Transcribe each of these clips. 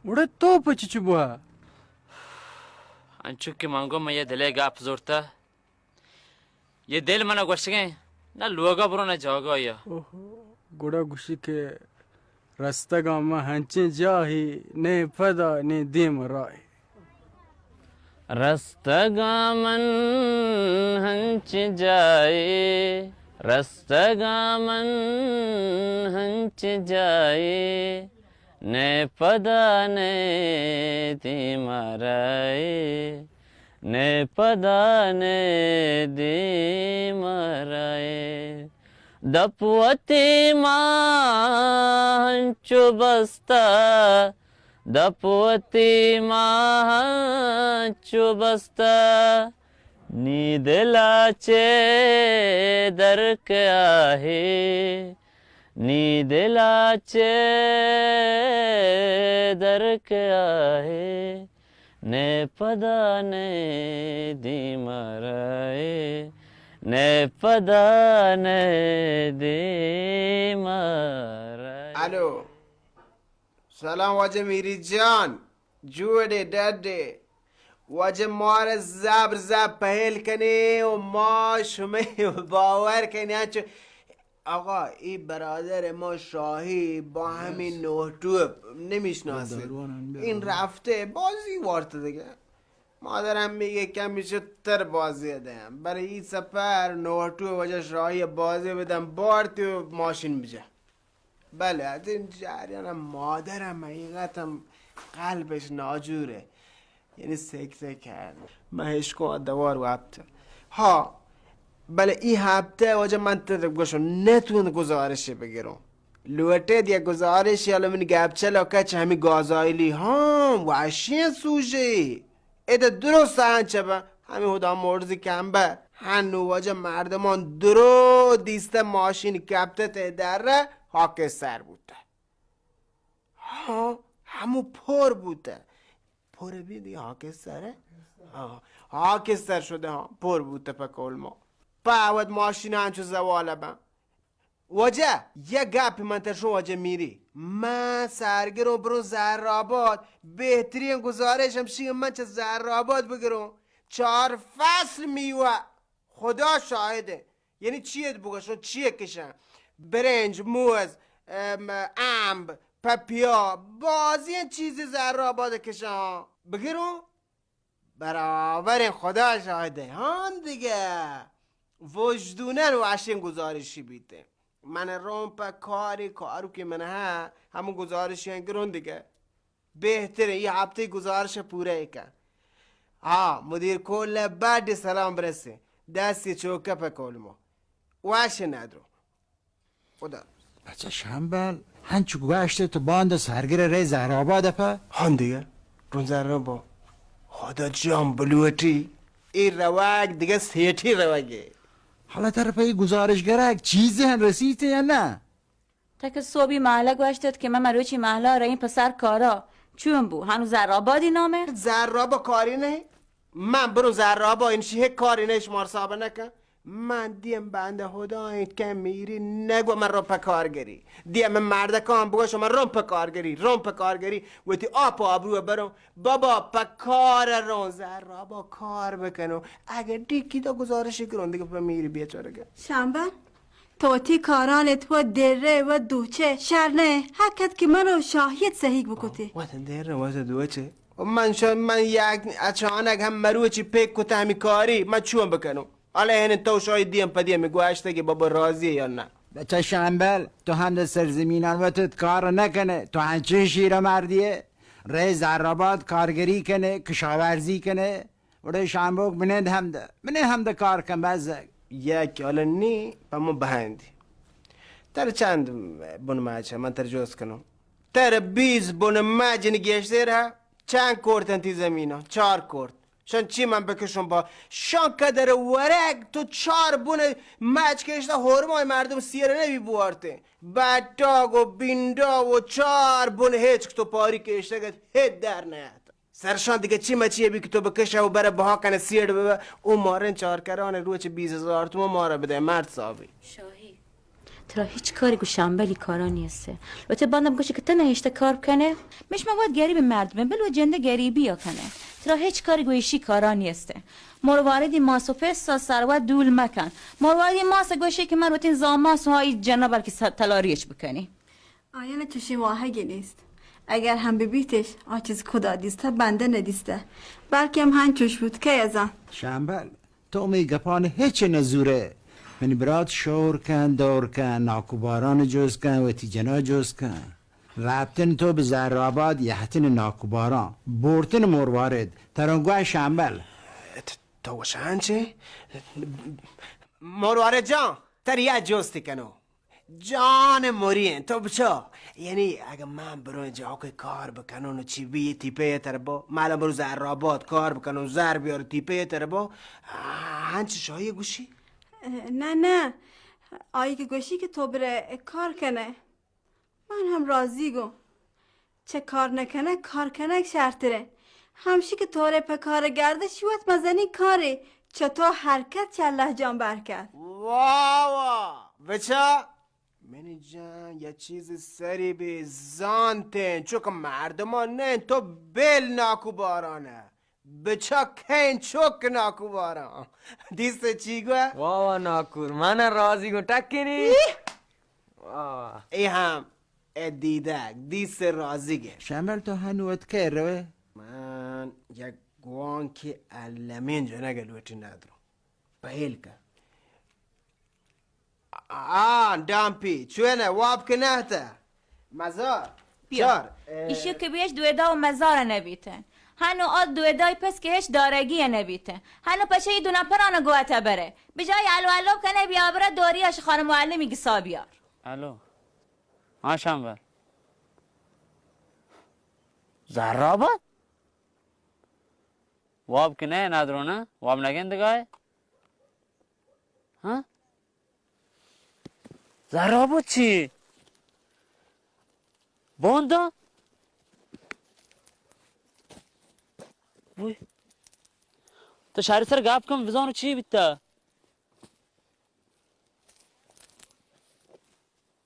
وڑے تو پچی چوبوها انچو که من گم یه دله گپ زورته یه دل منو گوشتگه نه لوگا برو نه جاگا یا گوڑا گوشی که رستگا ما هنچین جاهی نه پدا نه دیم رای رستگا من هنچ جایی رستگا من هنچ جایی نه پدا نه دیم رای نه پدا نه دیم رای دپوتی ما هنچو بستا دپوتی ما هنچو بستا نی دلا چه درک آهی نی دلا چه درک آهی نه پدا نه دی مرائے نه پدا نه دی مرائے. الو سلام واجه میری جان جوده داده واجه مار زبر پهل کنی و ما شمه باور کنی چه آقا این برادر ما شاهی با همین نوتو نمیشناسه این رفته بازی وارده دیگه مادرم میگه کمی تر بازی دهم برای این سفر نوتو وجه شاهی بازی بدم بارتی و ماشین بجه بله از این جریانم مادرم حقیقتم قلبش ناجوره یعنی سکته کرد مهشکو دوار و هبته ها بله این هفته واجه من تدگوشو نتون گزارشی بگیرم لوته دیگه گزارشی حالا من گبچه لاکچ همی گازایلی ها وحشی سوژه ایده درست هنچه با همین هدا مرزی کمبه هنو واجه مردمان درو دیسته ماشین کپته دره حاک سر بوده ها همو پر بوده پر بیدی حاک سره حاک سر شده ها پر بوده پا کلما باید ماشین هنچو زواله با واجه یه گپی من ترشون واجه میری من سرگرم برون زهرآباد بهترین گزارشم شیه من چه زهرآباد بگیرم 4 فصل میوه خدا شاهده یعنی چیه بگشون چیه کشن برنج موز امب پپیا بازی چیزی زهرآباد کشن بگیرم برابر خدا شاهده هان دیگه وجدونه رو عشن گزارشی بیده من رومپا کارو که من ها همون گزارشی هنگرون دیگه بهتره یه هفته گزارش پوره کن مدیر کل بعد سلام برسه دستی چوکه پا کلمو وعشن ندرو خدا بچه شنبل هنچو گوشته تو باند سرگیر ری زهرآباده پا هان دیگه رون زهرآباد خدا جان بلوتی این رواق دیگه سیتی رواقه حالا طرف ای گزارشگرک چیزی هن رسیده یا نه؟ تا که صبحی محله گوشتت که من مروچی محله را این پسر کارا چون بو هنو زرآبادی نامه؟ زرآبا کاری نه؟ من برو زرآبا این شیه کاری نه شمار صابه نکن من دیم بنده خدا این که میری نگو من رومپ کارگری دیم من مرده کام بگو شما رومپ کارگری و تی آب و آبرو برم بابا پا کار رون زرآبا کار بکنو اگر دیکی دا گزارشی کرون دیگه پا میری بیچارگه شنبه توتی کارانت و دره و دوچه شرنه حکت که منو شاهید صحیح بکتی وقت دره و دوچه من یک اچانک هم مروچی پیک کتا همی کاری من چون بکنم حالا این تو شاید دیم پا دیم گوشته که بابا راضیه یا نه بچه شنبل تو هم ده سرزمینان و تو کار نکنه تو هنچه شیر مردیه ری زهرآباد کارگری کنه کشاورزی کنه وره شنبوک منه هم ده کار کن بزک یک حالا نی پا ما بهندی تر چند بون ماچه من تر جوز کنم تر 20 بون ماچه نگیشته را چند کورتن تی زمینا 4 کورت شان چی من بکشم با شان کدر ورک تو 4 بون مچ کشته هرمای مردم سیره نبی بوارته بطاق و بیندا و 4 بون هیچ تو پاری کشته گد هید در نیاد سرشان دیگه چی مچیه بی که تو بکشه و بره بها کنه سیر ببه او مارن 4 کرانه روچ 20,000 تومن ماره بده مرد صاحبی شاهی ترى هیچ کاری که شنبلی کارا نیسته البته باندم گوشه که تنه هشته کار کنه مش مواد گریب مردمه بلو جنده گریبی یا کنه ترى هیچ کاری گویشی کارا نیسته مرواردی ماسو پسا سروا دول مکن مرواردی ماس گوشه که من روتین زاماس های جنه بلکه تلاریش بکنی آیا چشی واهگی نیست اگر هم ببیتش آچیز خدا دیسته بنده ندیسته بلکه هم هنچوش بود که ازن شنبل تو می گپان هیچ نزوره من برات شور کن دور کن ناکوباران جز کن و تیجنا جز کن رابطن تو به زراباد یحتن ناکوباران بورتن مروارد ترنگوه شنبل تو وشانچه مروارد جان تریا جستی کنو جان مرین تو بچا یعنی اگه من برو اینجا که کار بکنون و چی بی تیپه تر با معلوم برو زراباد کار بکنون زر بیار تیپه تر با هنچه شایی گوشی نه آیی که گوشی که تو بره کار کنه من هم راضی گم چه کار نکنه کار کنه شرطره همشی که توره په کار گرده شوت مزنی کاری چطور حرکت چه الله جان برکت واوا بچا منی جان یه چیز سری به زانتن چون که مردمان نه تو بل ناکو بارانه بچا کن چوک ناکو باران دیسته چی گوه؟ واوا ناکور من راضی گو تکنی واوا ای هم دیدک دیسته راضی گر شنبل تو هنوت که روه من یک گوان که علمین جا نگلوتی ندارم بهیل که دامپی چونه واب که نهته مزار چار ایشو که بیش دویدا و مزار نبیتن هنو آد دویدای پس که هیچ دارگی نبیتن هنو پچه ای دونا پرانو گوهتا بره بجای علو کنه بیا بره دوریاش خانم معلمی گسا بیار الو ها شنبل زراباد واب که نه ندارو نه واب نگن دگاه ها زراباد چی بوندا وی تو شهر سر گپ کم وزانو چی بیتا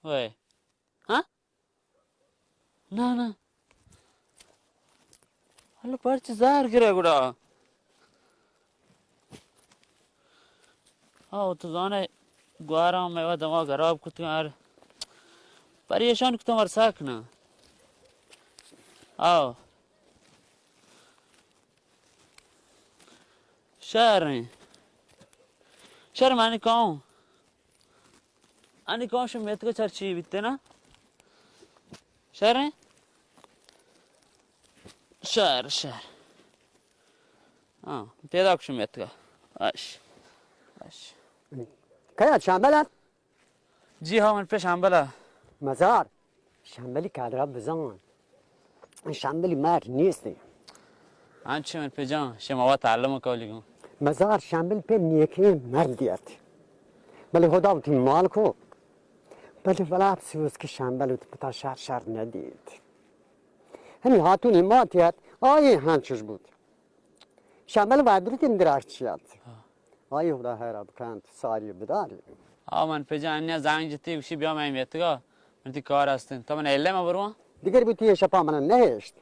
وی ها نه حالا پرچه زهر گره گوڑا تو زانه گوارم میوه دما گراب کتیم هر پریشان کتیم هر ساکنه شهر معنی کام شمیت که چرچی بیته نه شهر پیدا کشم شمیت که باش که شنبلت؟ جی ها من پیش شنبله مزار شنبلی کادرا بزن شنبلی مرد نیستی چی من پیجان شما تعلم کولی گم مزار شنبل په نیکی مردیت بله خدا بتی مال کو بله ولی افسوس که شنبل بتا شر ندید همی هاتونی ماتیت هنچوش بود شنبل وعدوری که اندراش چیاد خدا هر بکند ساری بداری من پیجان نیا زنگ جتی بشی بیا میمیتگا من تی کار هستن تو من ایله ما برو دیگر بیتی شپا من نهشت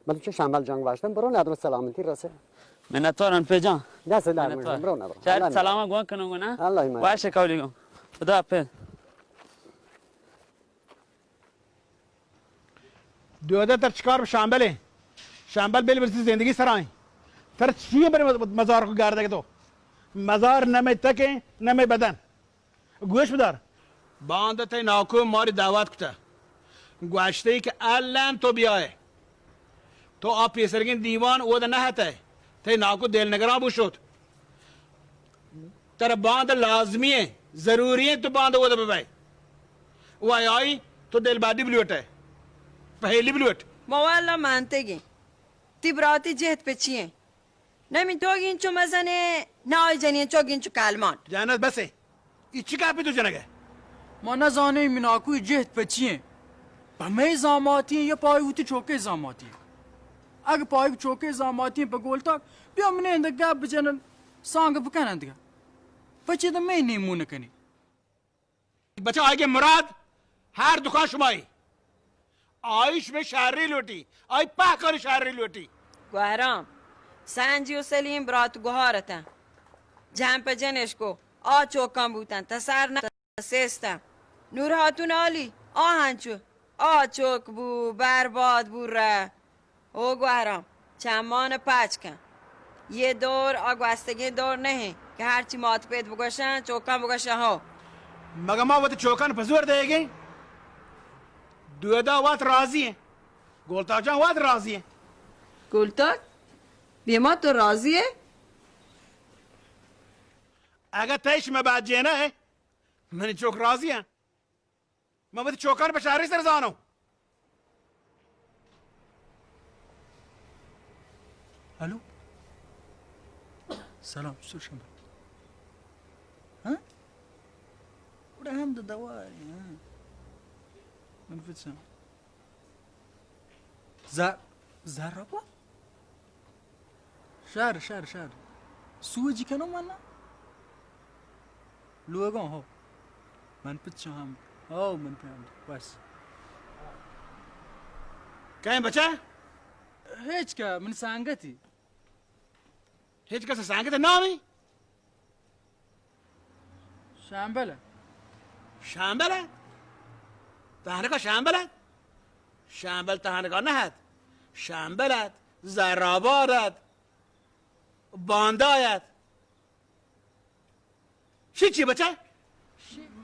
بله چه شنبل جنگ باشتن برو ندارم سلامتی رسه منتوارن پیجان دست در میکنم برو ندارم شاید سلام گوان کنم نه الله ایمان باشه کولی گم خدا پی دوده تر چیکار به شنبله شنبل بلی برسی زندگی سرای تر چیه بری مزار کو گرده تو مزار نمی تکه نمی بدن گوش بدار بانده تای ناکو ماری دعوت کتا گوشته ای که الان تو بیای تو آپ پیسرگین دیوان او ده نهته تای ناکو دل نگران بو شد تر بانده لازمیه ضروریه تو بانده او ده ببای او آئی تو دل بادی بلوٹه پهلی بلوٹ ما والا منطقی تی براتی جهت به چیه نمیتوگین چو مزنه نه جنین چوگین چو کلمان جانت بسه ای چی کپی تو جنگه ما نزانه مناکوی جهت به چیه بمه زاماتی یا پای اوتی چوکه زاماتی اگه پای چوکه زاماتی به گولتاک بیا منه انده گپ بجنن سانگ بکنن دیگه پچه ده می نیمونه کنی बच्चा आगे मुराद हर दुकान शुमाई आयुष में शायरी लोटी आई पाकर शायरी लोटी Guahram, Sanji u Selim brat guharatan. Jam pe jeneshko, a çokan butan, tasarna sestan. Nur hatun Ali, a hançu, a çok bu, berbat bu ra. O Guahram, çaman paçkan. ये दौर और वास्तव दौर नहीं कि हर चीज मौत पेट बुगशा चौका बुगशा हो मगमा वो तो चौकान फजूर देगे दुएदा वात राजी है गोलताजा वात राजी है गुलतक बीमा तो राजी है अगर तेईश में बात जेना है मैंने चौक राजी है मैं वो तो चौकान पे शायरी सर जानो الو سلام شو شنبه ها وده هم ده دواري ها من فيت سنة زربا شهر سوجي كانوا منا لوغان هو من فيت شام او من فهمت بس كاين بچا هيك من سانغتي هيك كسر سانجة النامي شامبلة شامبلة تهانكا شامبلة شامبل تهانكا نهد شامبلة زرابارد باندايت چی بچه؟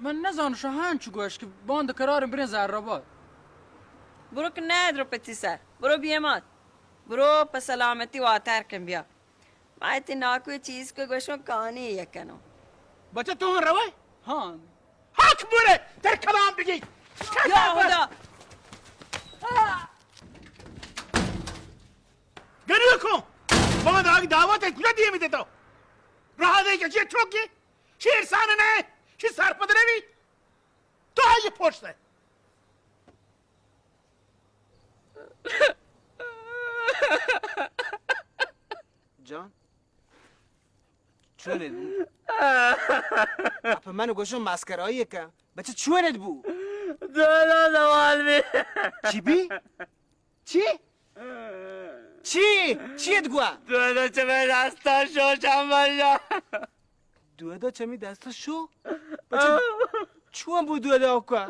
من نزان شهان چو گوش که باند قرارم برین زراباد برو که ندرو پتی سر برو بیمات برو په سلامتی واتر کن بیا ما ایتی ناکوی چیز که گوشم کانی یکنو بچه تو روی؟ ها حق بوره در کلام بگی یا خدا گریه کن باند آگی دعوت ہے کجا دیئے میده تو راه دهی که چیه چوکی شیر سانه نه شیر سرپد نوی تو هایی پشته جان چونت بود؟ اپا منو گوشم مسکرهاییه که بچه چونت بود؟ دولا دوال بی چی بی؟ چی؟ چیت گوه؟ دولا چه به دستا شو شنبال جا دودا چمی دستا شو؟ بچه چون بود دودا که؟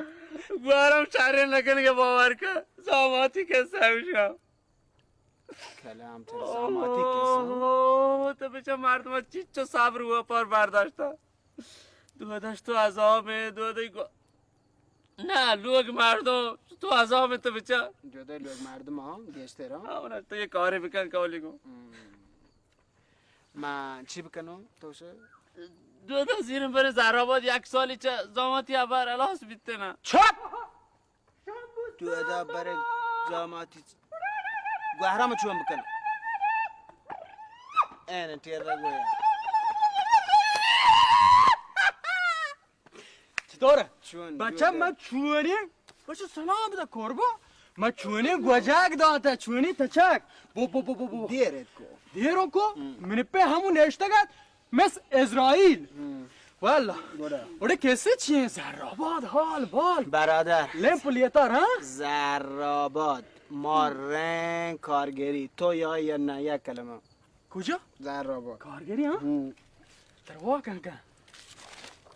گوارم شهری نکنه که باور که زاماتی که سوشم کلام تر زاماتی کسا تو بچه مردم چیچو صبر هوا پر برداشتا دودش تو عذابه دودای نه لوگ مردم تو عذابه تو بچه دودا لوگ مردم ها گشته را اونش تو یه کاری بکن کولی کن من چی بکنم توشه؟ دودا زیرم بره زراباد یک سالی چه زاماتی عبر الاس بیته نه چپ دودا بره زاماتی گوهرام چون بکنم اینه تیر را گویا چطوره؟ چون بچه ما چونی؟ بچه سلام بده کربا ما چونی گوجک داته چونی تچک بو دیرت کو دیرو کو من په همون اشتگت مثل اسرائیل والا اوده کسی چیه زراباد حال بال برادر لمپ لیتار ها؟ زراباد مارن کارگری تو یا نه یک کلمه کجا؟ زراباد کارگری ها؟ در واقع کن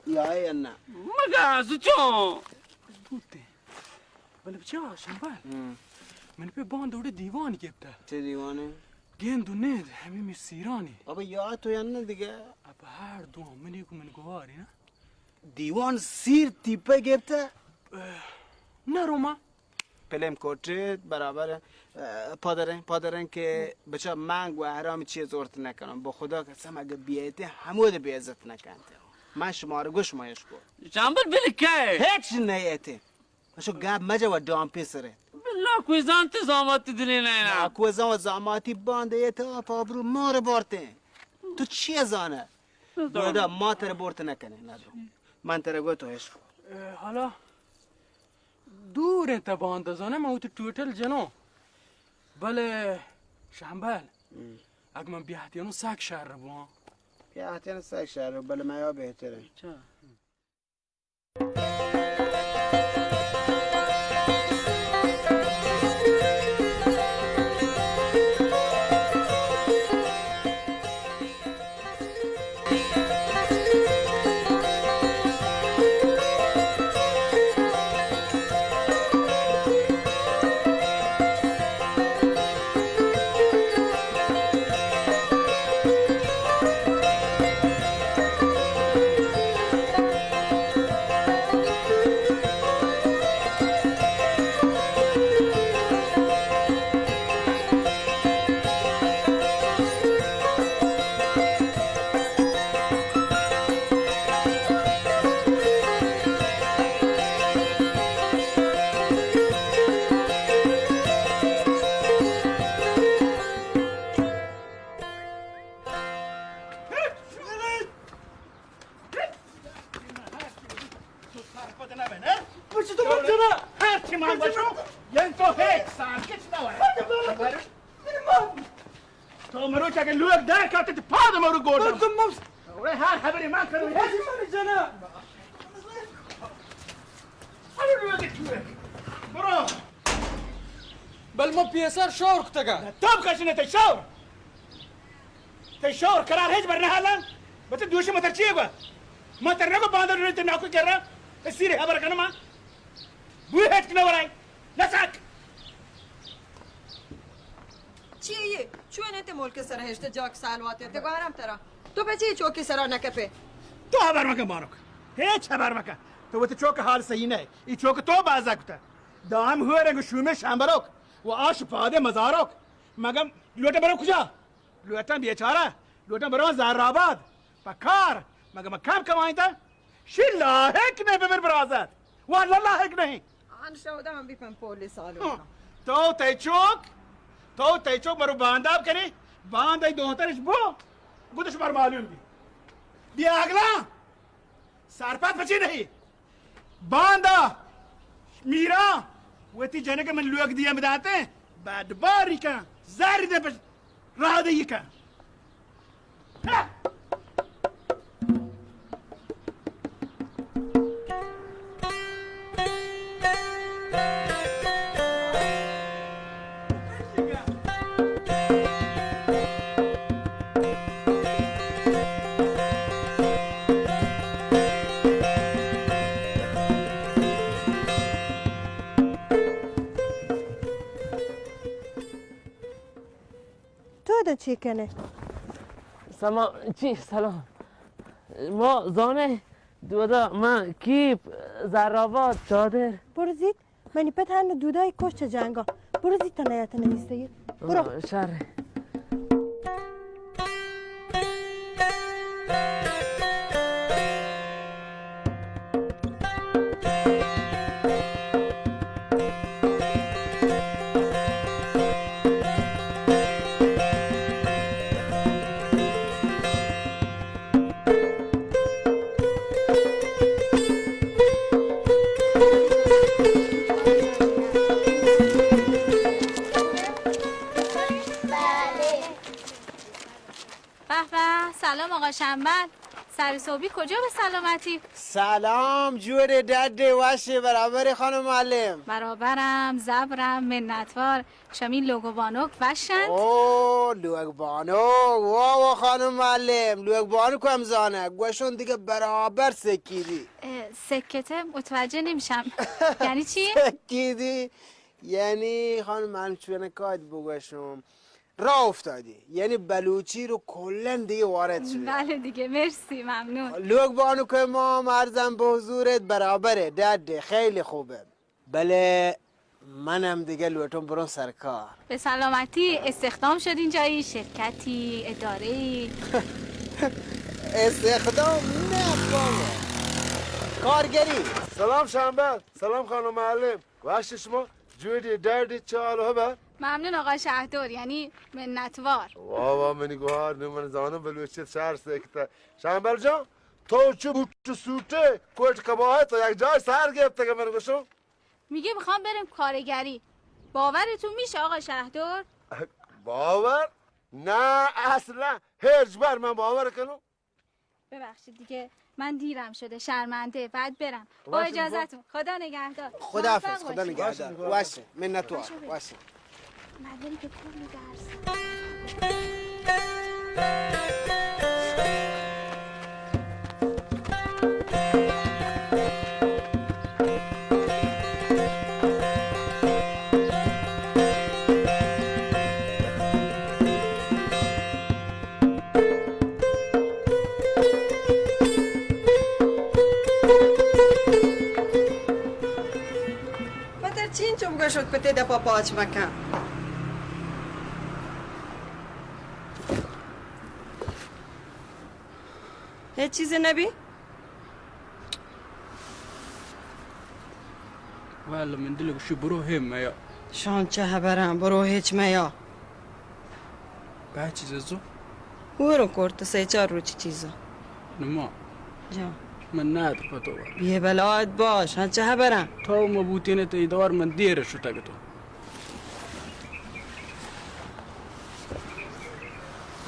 یا نه مگه از چون بوده ولی بچه شنبال من په باند اوده دیوانی گفته چه دیوانه؟ گندو نید همه می سیرانی بابا یا تو یا نه دیگه اب هر دو منی کو من گواری نه دیوان سیر تیپه گفته نه روما پلم کوچه برابر پادرن که بچه من گوهرام چیه زورت نکنم با خدا قسم اگه بیایته همود بیعزت نکنده من شما رو گوش مایش کن شنبال بلی که هیچ نیته شو گاب مجا و دام پیسره بلا کویزان تی زاماتی دلی نه اکوزان و زاماتی بانده یه آپ آبرو ما رو بارته تو چیه زانه دودا ما تر بارته نکنه ندارو من تر گو تو هش کن حالا دور انت باند زانه ما تو توتل جنو بله شنبال اگه من بیاحتیانو سک شهر رو با یا احتیان سک شهر رو بله ما یا بهتره چه پشت تو من جنا هر چی من باشم یعنی تو هیچ ساکت نواره تو مرو که اگه لوگ در کارت تو پاد مرو گردم اوه هر خبری من کنم من جنا الو لوگ توی برو بل ما پیسر شور کتگا تو بکشنه تشور قرار هیچ برنه حالا بته دوشی متر چیه گو متر نگو باندر رو تی ناکو کرم سیری خبر کنم من بوی هیچ کنه ورای نسک چیه یه؟ چون انت ملک سر هشت جاک سالواته te گوهرم ترا تو به چی چوکی سرا نکپه تو خبر مکن بانک هیچ خبر مکن تو بته چوک حال صحیح نه ای چوک تو بازا کتا دام هو رنگ شومه شنبروک و آش پاده مزاروک مگم لوٹه برو کجا لوٹم بیچاره لوٹم برو زهرآباد پکار مگم کم کماین تا شی لاحق نه ببر برازت والله لاحق نہیں آن شوده هم بیپن پولیس آلو تو تیچوک مرو بانداب کنی باندای دوترش بو گودش بر معلوم بی اگلا سرپت بچی نہیں باندا میرا وتی جنگ من لوگ دیا بداتے بعد باری کن زاری ده بش راه ده کن چی کنه سلام ما زانه دودا من کیپ زرابات چادر برو منی پت هنو دودای کشت جنگا برو زید تا نیت نمیسته برو شره سلام آقا شنبل سر صبحی کجا به سلامتی؟ سلام جور دد واشه برابر خانم معلم برابرم زبرم منتوار شمی لوگو بانوک وشند اوه لوگ بانوک واو خانم معلم لوگ بانوک هم زانه گوشون دیگه برابر سکیدی سکته متوجه نمیشم یعنی چی؟ سکیدی یعنی خانم معلم چونه کاید بگوشم راه افتادی یعنی بلوچی رو کلن دیگه وارد شده بله دیگه مرسی ممنون لوگ بانو که ما مرزم به حضورت برابره دده خیلی خوبه بله منم دیگه لوتون برون سرکار به سلامتی استخدام شدین جایی شرکتی اداره‌ای استخدام نه بابا کارگری سلام شنبل سلام خانم معلم وحش شما جوری دردی چه حاله بر ممنون آقا شهدور یعنی منتوار واه منی گوهر نمون زانم بلوچت شهر سکته شنبل جان تو چه بوچه سوته کوچ کباهت یک جای سر گرفته که من گوشم میگه میخوام بریم کارگری باورتون میشه آقا شهدور باور نه اصلا هیچ بر من باور کنم ببخشید دیگه من دیرم شده شرمنده بعد برم با اجازهتون خدا نگهدار خداحافظ خدا نگهدار باشه منتوار باشه مداری که کلی درس متر چین چوب گشت پته دا پاپاچ مکن هیچ چیزی نبی؟ والله من دلك شو برو هم يا شان چه خبرم برو هیچ میا به چیز زو برو کرد سه چار رو چی چیزا نما جا من ندر پتو بی بلاد باش من چه برم تا مبوتینه تیدار من دیره شو تگتو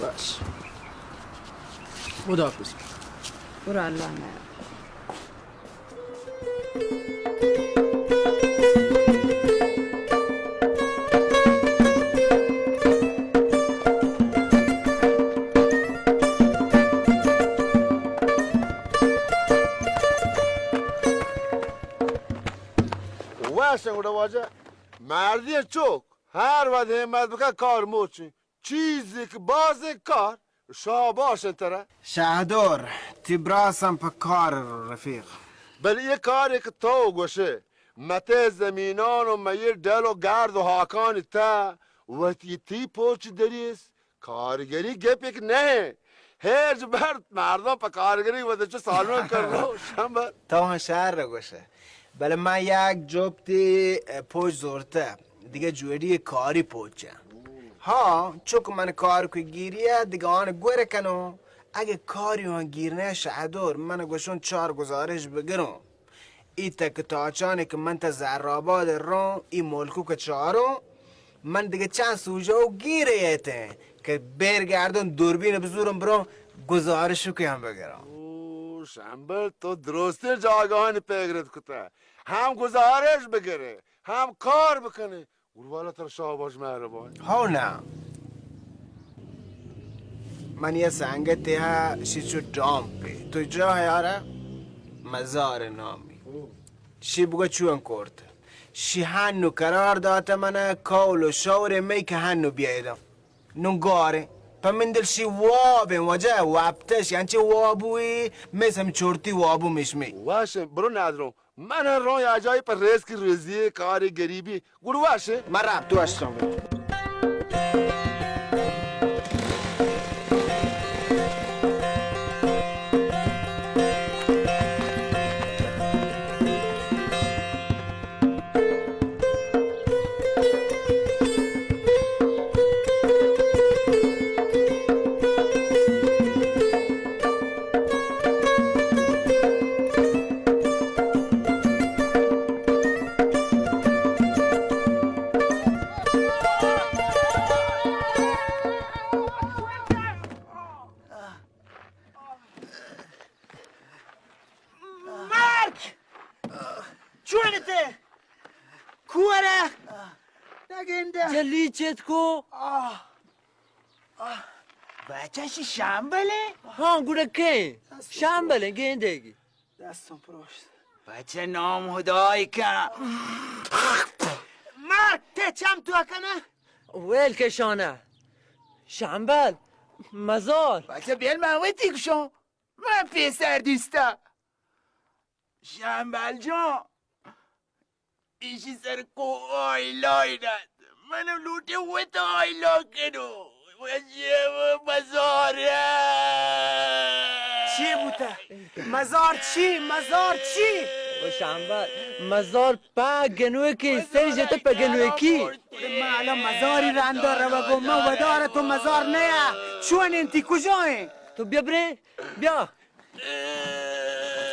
بس خداحافظ برو الله نه واسه گوده واجه مردی چوک هر وقت همت بکن کار موچی چیزی که باز کار شاباش انتره شهدور تبراسم په کار رفیق بل یه کاری که تو گوشه مته زمینان و میر دل و گرد و حاکان تا و تی پوچ دریس کارگری گپیک نه هرج برد مردم پا کارگری و چه سالون کرنو شنبر تا هم شهر رو گوشه بله من یک جبتی پوچ زورته دیگه جوری کاری پوچه ها چوک من کار که گیریه دیگه آن گوره کنو اگه کاری آن گیرنه شهدور من گوشون 4 گزارش بگیرم ای تک تاچانی که من تا زراباد رو ای ملکو که 4 من دیگه چند سوژه و گیره یته که برگردون دوربین بزورم برو گزارشو که هم بگیرم شنبر تو درسته جاگانی پیگرد کتا هم گزارش بگیره هم کار بکنه والا تر شاباش مهربان ها نه من یه سنگتی ها شیچو دامپی تو جا یاره مزار نامی شی بگو چون کرد شی هنو قرار داته منه کول و شور می که هنو بیایدم نگاره پا من دل شی وابه وجه وابتش یعنی چه وابوی مثل چورتی وابو مشمی واشه برو ندارم من رو یا جایی پر ریسک روزی کاری گریبی گرو واشه من رب تو هستم لیچت کو بچه‌شی شنبله؟ ها گوره که شنبله گندگی دستم پروشت بچه نام خدای کنه مرد تچم تو کنه ویل کشانه شنبل مزار بچه بیل موتی کشم من پیسر دوسته شنبل جان ایشی سر کو آیلای ند منو لوٹے ہوئے تو آئیلا کنو مزاره چی بوده؟ مزار چی؟ مزار چی؟ و شنبل مزار پا گنوه که سری جتا پا گنوه کی من الان مزاری رنداره و گم و داره تو مزار نیا چون انتی کجایی؟ تو بیا بره بیا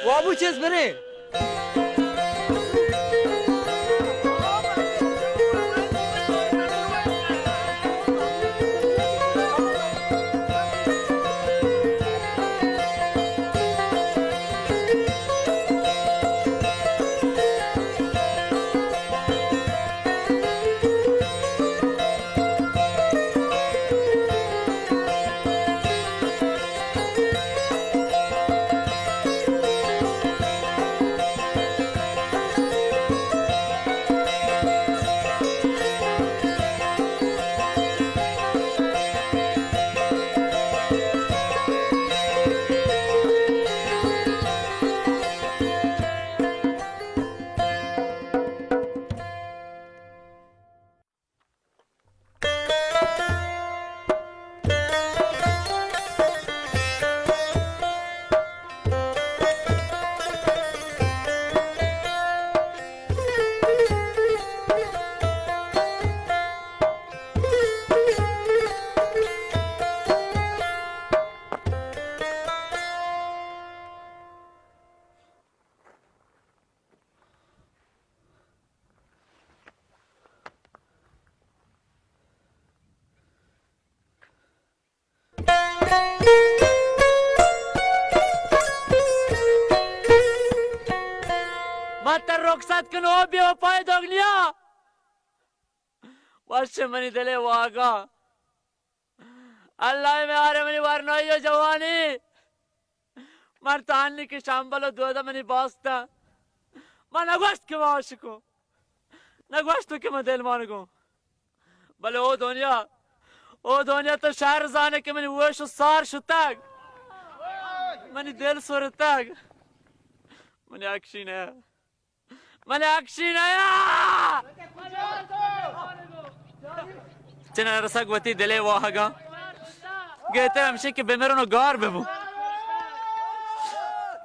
وابو چیز بره तर रुखसत कनो बेवफाई दोगलिया वर्ष मनी दिले वागा अल्लाह में आरे मनी वारनोयो जवानी मर तानली की शांबलो दोदा मनी बास्ता मैं नगवास्ट के वाशिको नगवास्ट के मैं दिल मानगो भले ओ दुनिया तो शहर जाने के मनी वो सार शुताग मनी दिल सुरताग मनी अक्षिनाया चना रसगवती दिले वाहगा गेते हमशे के बेमेरोनो गार बेबू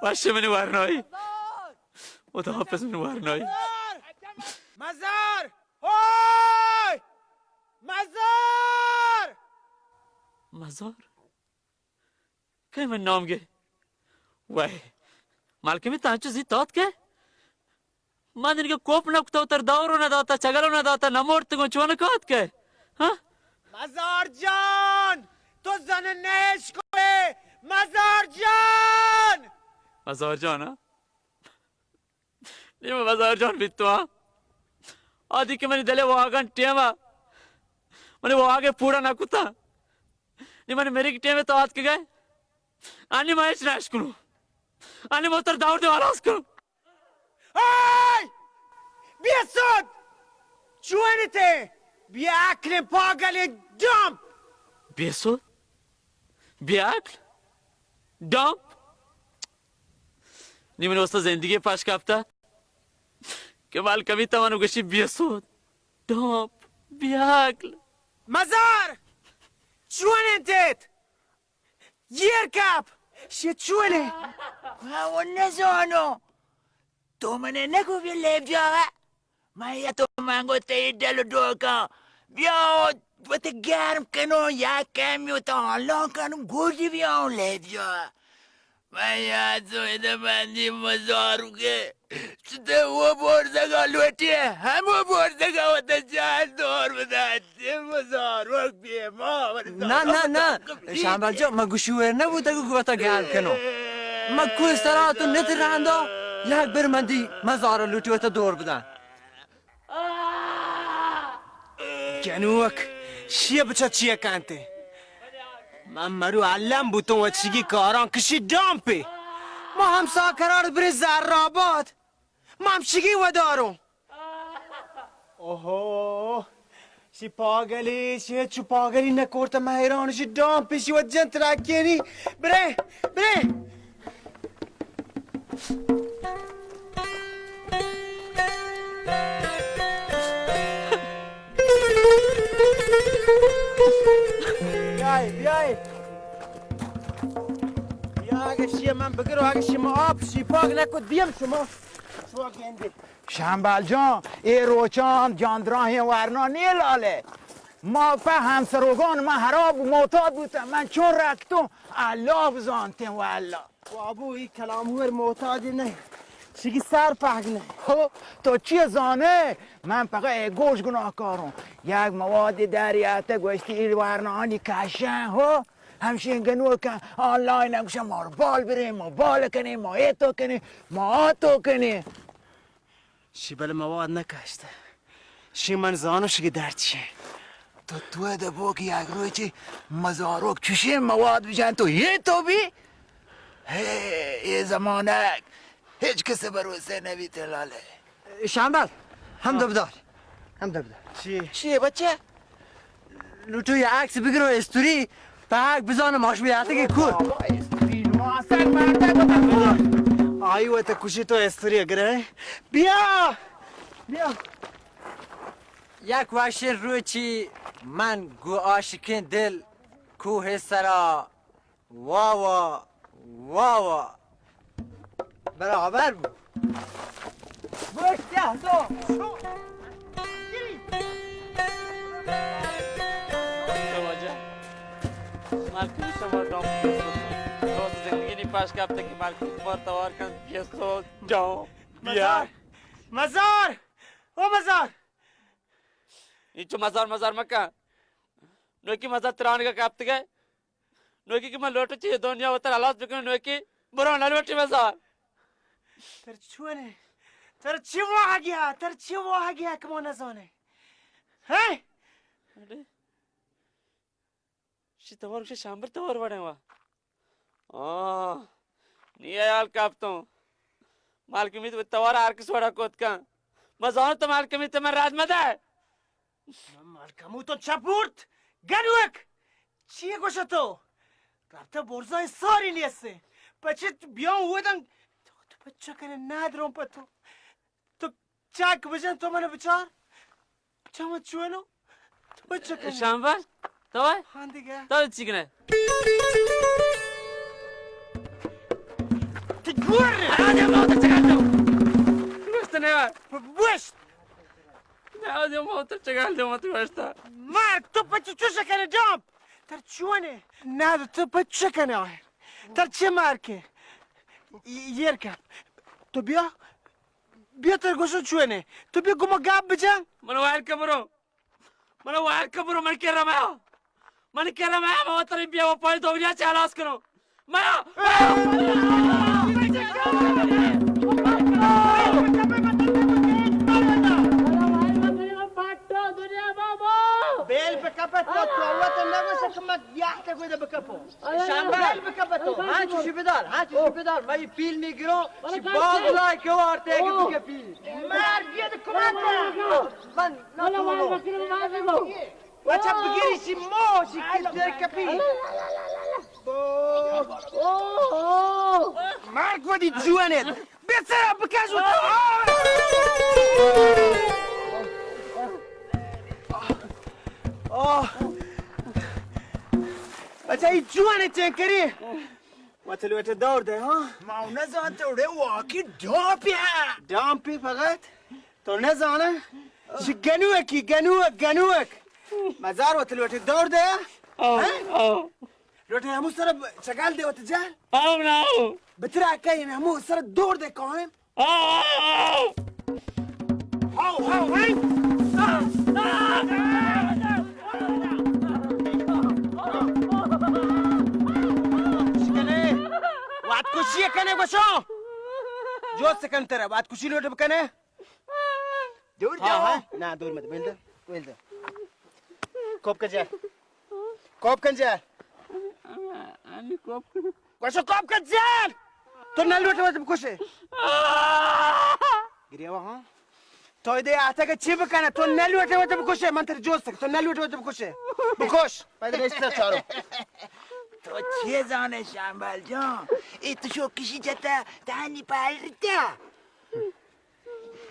वाशे मनी वारनोई वो तो वापस मनी वारनोई मजार ओय मजार काय मन नाम गे वाय मालके में तांचो जी तोत के मान इनके कोप न कुतो तर दावरो न दाता चगलो न दाता नमोर्त को चवन कोत के हां मजार जान तो जन नेश कोए मजार जान हाँ नहीं मैं मजार जान बित्तो हाँ आदि के मैंने दले वो आगन टेमा मैंने वो आगे पूरा ना कुता नहीं मैंने मेरी की टेमे तो आज के गए आनी मैं स्नैश करूँ आनी मोटर दाउर दे वाला उसको Ay! Biesot! Čuvenite! Bijakne pagale dump! Biesot? Bijakl? Dump? नहीं मैंने उसका जिंदगी पास कापता केवल कभी तमानु गशी बियसोत डॉप बियाकल Mazar! Čuvenite! Jerkap! Še čuvene! ونزانو تو من نگو بیا لیب جاوه من یه تو منگو تی دل دوکا بیا و تی گرم کنو یا کمیو تا حالا کنو گوشی بیا لیب جاوه من یاد سویده بندی مزارو که شده و برزگا لوتیه همو برزگا و تا جهل دور بدهده مزارو بیه ما نه شنبل جا ما گوشویر نبوده گو تا گرم کنو ما کوی سراتو نترنده یک برمندی مزار لوتی و تا دور بدن گنوک شیه بچه چیه کنته من مرو علم بوتون و چیگی کاران کشی دامپی ما هم ساکرار بری زراباد ما هم چیگی و دارم اوهو شی پاگلی شی چو پاگلی نکورت مهیران شی دامپی شی و جن ترکیری بره بیای بیا اگه شیه من بگیرو اگه شیه ما آب شی پاک نکد بیم شما گنده شنبل جان ای روچان جاندراهی ورنا نیلاله ما په همسروگان من حراب و معتاد بودم من چون رکتو الله بزانتیم والله بابو این کلام هور معتادی نه چیگی سر پاک نه تو چی زانه من فقط گوش گناهکارم یک مواد دریاته گوشتی ورنانی کشن همشین گنو که آنلاین همشه ما رو بال بریم ما بال کنیم ما ایتو کنیم ما آتو کنیم شی بله مواد نکشته شی من زانوش که درچیه تو ده بو که یک روی چی مزاروک چوشی مواد بجن تو یه تو بی یه زمانک هیچ کسی بروسه نبی تلاله شنبل هم دبدار چیه بچه؟ لوتو یه عکس بگیرو استوری پاک بزانه ماش بیاته که کور آیو تا کشی تو استوری اگره بیا یک وشن روی چی من گو عاشقین دل کوه سرا واوا برابر بود باش ده تو मालकिन शमा डॉम तो जिंदगी नहीं पास करते कि मालकिन पर तवार कर गेसो जाओ बिया मजार ओ मजार इचो मजार मक्का नोकी मजार त्राण का काप्त गए नोकी कि मैं लोट चाहिए दुनिया उतर हालात बिकन नोकी बुरा न लोटी मजार तर छुने تر چی واه گیا تر چی واه گیا که ما نزانه ها شی توار که شامبر توار بڑے وا نیه یال کاپتون مالکمیت به توار آرکس وڑا کوت کن مزان تو مالکمیت من راد مده مالکموتو چپورت گنوک چیه گوشه تو رابطه برزای ساری نیسته بچه بیان ودن تو بچه کنه ندارم پا تو چک بجن تو منو بچار بچه ما چونو تو بچه کنه شامبر توار خان دیگه تو چی کنه تجبور آدم موت چکالدو بوشت نه بوشت آدم موت چکالدو مت بوشت مرد تو بچه چوشه کنه جامپ تر چونه نه تو بچه کنه آهر تر چه مرکه یرکم تو بیا تر گوشو چونه تو بیا گما گاب بجن منو وایر کبرو من کرا مایا من کرا مایا ما تری بیا و پای دنیا چالاس کنو مایا بیل بکپت تو وقت نگوشه که من یحته کوی بکپو شنبه بیل بکپت تو ها چی بدار من یه پیل میگیرم چی باز لای که وارته که دیگه پیل مرد بیاد کمک من نتونم بچه بگیری چی موشی که کپی مرد ودی جوانت بسر بکشو بچه ای جوانت چنکری وطلویت دور ده ها ما نزان توڑے واقعی ڈھوپی ہے دامپی فقط تو نزانه گنوک مزار وطلویت دور ده لوٹے ہمو سر چگال دے وتجال بترا کاین ہمو سر دور دے قائم وعد كوشيه كان وشو جو سكن ترى وعد كوشي لوٹ بكنه دور جاو نا دور مت بيلد كوب كجا كوب كنجا اني كوب وشو كوب كجا تو نلوٹ مت بكوشه غريوا ها تو دي اعتقد چی بکنه تو نلوٹ مت بكوشه من تر جوستك تو نلوٹ مت بكوشه بكوش بعد نشتا چارو تو چه زانه شنبل جان ای تو شو کشی جتا دهنی پرده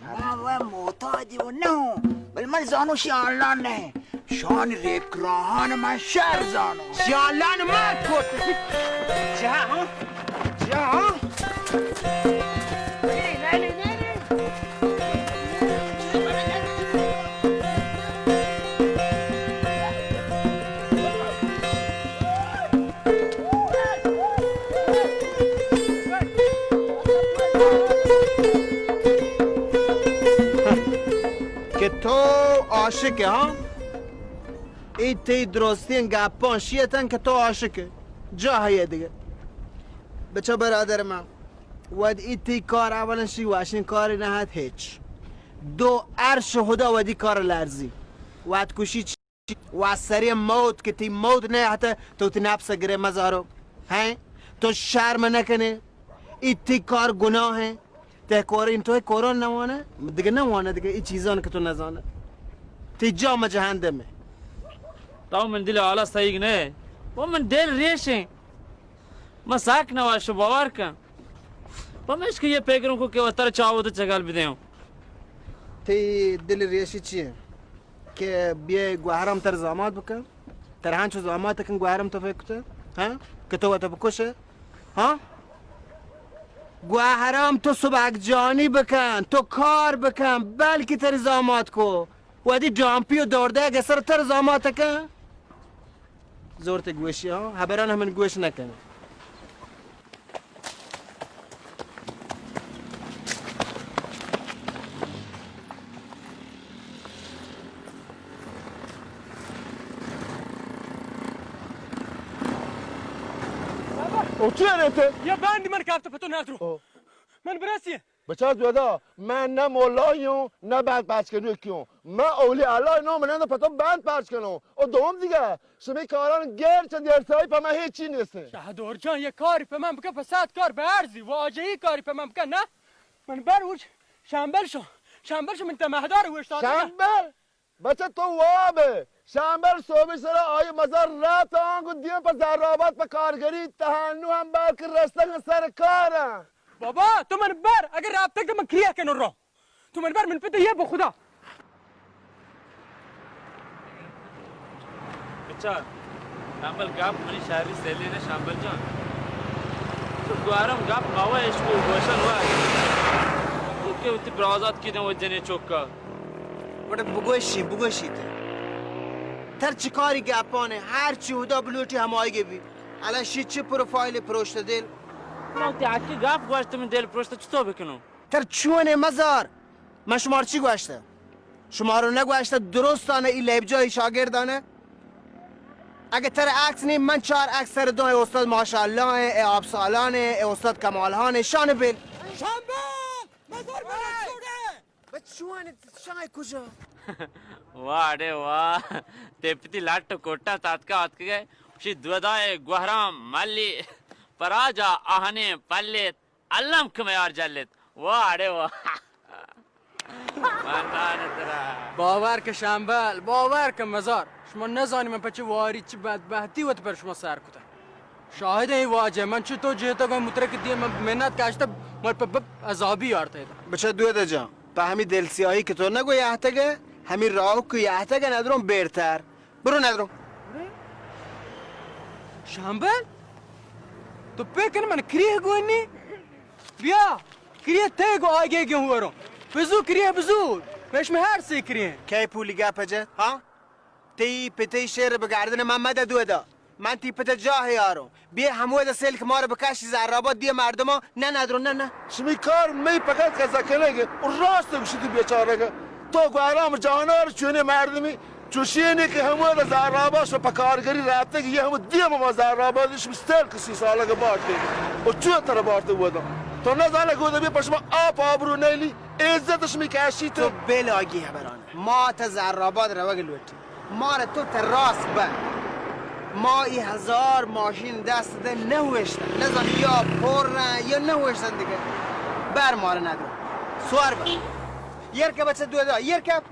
ما و معتادی و نه بل من زانو شیانلان نه شان ریکراهان من شهر زانو شیانلان من کت جا که تو عاشقه ها ای تی درستین گپان شیطن که تو عاشقه جا هیه دیگه بچه برادر من ود ای تی کار اولا شی واشین کاری نهد هیچ دو عرش خدا ودی کار لرزی ود کشی چی و سری موت که تی موت نه حتی تو تی نفس گره مزارو هی تو شرم نکنه ای تی کار گناهه ته کورین توی کورون نمانه دیگه نمانه دیگه این چیزان که تو نزانه تی جام جهنمه تو من دل حالا صحیح نه و من دل ریشه مساک نواشو باور کن پمیش که یه پیگرون کو که وطر چاو تو چگل بیدیم تی دل ریشی چیه که بیای گوهرم تر زامات بکن تر هنچو زامات کن گوهرم تو فکر ها که تو وطا بکشه ها گوهرام تو سبک جانی بکن تو کار بکن بلکه تر زامات کو ودی جامپی و دورده اگه سر تر زامات کن زورت گوشی ها حبران همین گوش نکنه وچه رته یا بندی من کافت پتو ندرو من برسیه بچه دودا من نه مولایی هوں نه بند پرچ کنو کیوں من اولی الله اینا من نه پتا بند پرچ کنم و دوم دیگه شما کاران گر چند درسایی پا من هیچی نیسته شهدار جان یه کاری په من بکن په 100 کار به ارزی واجهی کاری په من بکن نه من بروج شنبل شو من تمهدار وش شنبل بچه تو وابه شنبل صبح سر آی مزار رات آنگو دیم پر زرابات پر کارگری تهانو هم بلکه رستن سر کارم بابا تو من بر اگر رابطه که من کریه کنو رو تو من بر من پده یه با خدا بچه شامبل گپ منی شهری سیلی نه شامبل جان تو دوارم گپ ماوا اشکو گوشن وای تو که وقتی برازات کیدن و جنه چوکا وڑا بگوشی تر چی کاری گپانه هر چی هدا بلوٹی هم آیگه بی الان شید چی پروفایل پروشت دل وقتی عکی گپ گوشت من دل پروشت چطور بکنم تر چونه مزار من شمار چی گوشته شما رو نگوشته درستانه ای لیبجای شاگردانه اگه تر عکس نیم من 4 عکس سر دو استاد ماشاءالله ای آبسالانه ای استاد کمالهانه شانه بل مزار به چونه شای کجا वाह अरे वाह तेपती लाट कोटा तातका आतके शी द्वदाय गुहराम मल्ली पराजा आहने पल्लेत अल्लम कमयार जल्लेत वाह अरे वाह باور که شنبل باور که مزار شما نزانی من پچه واری چی بدبهتی و پر شما سر کتن شاهد این واجه من چه تو جهتا گوی مترک دیه من منت کشتا مال پا عذابی یارتا ایتا بچه دویده جان به همین دل سیاهی که تو نگو یحتگه همین راه که یحتگه ندارم بیرتر برو ندارم شنبل تو پیکنه من کریه گوینی بیا کریه تیگو آگه گیم ورم بزو کریه بزو مش هر سی کریه کی پولی گپه جه ها تی پتی شیر بگردن محمد دویده من تی پت جاه یارم بیا هموی ده سلک ما رو بکشی زرابات دیه مردم ها نه ندارم نه شمی کار می پکت کسا کنگه و راست بشیدی بیچارگه تو گوهرام جانار چونه مردمی چوشینی که همه ده زراباش و پکارگری رابطه که یه همه دیم ما زرابادش مستر کسی سالگه بارده و چوه تر بارده بودم تو نزانه گوده بیا پشما آبرو نیلی عزتش میکشی تو بلاگیه برانه ما تا زرابات رو گلوتی ما رو تو راست بند ما ای 1000 ماشین دست ده نهوشتن نزان یا پرن یا نهوشتن دیگه بر ما رو ندارم سوار بر یرکب بچه دویده یرکب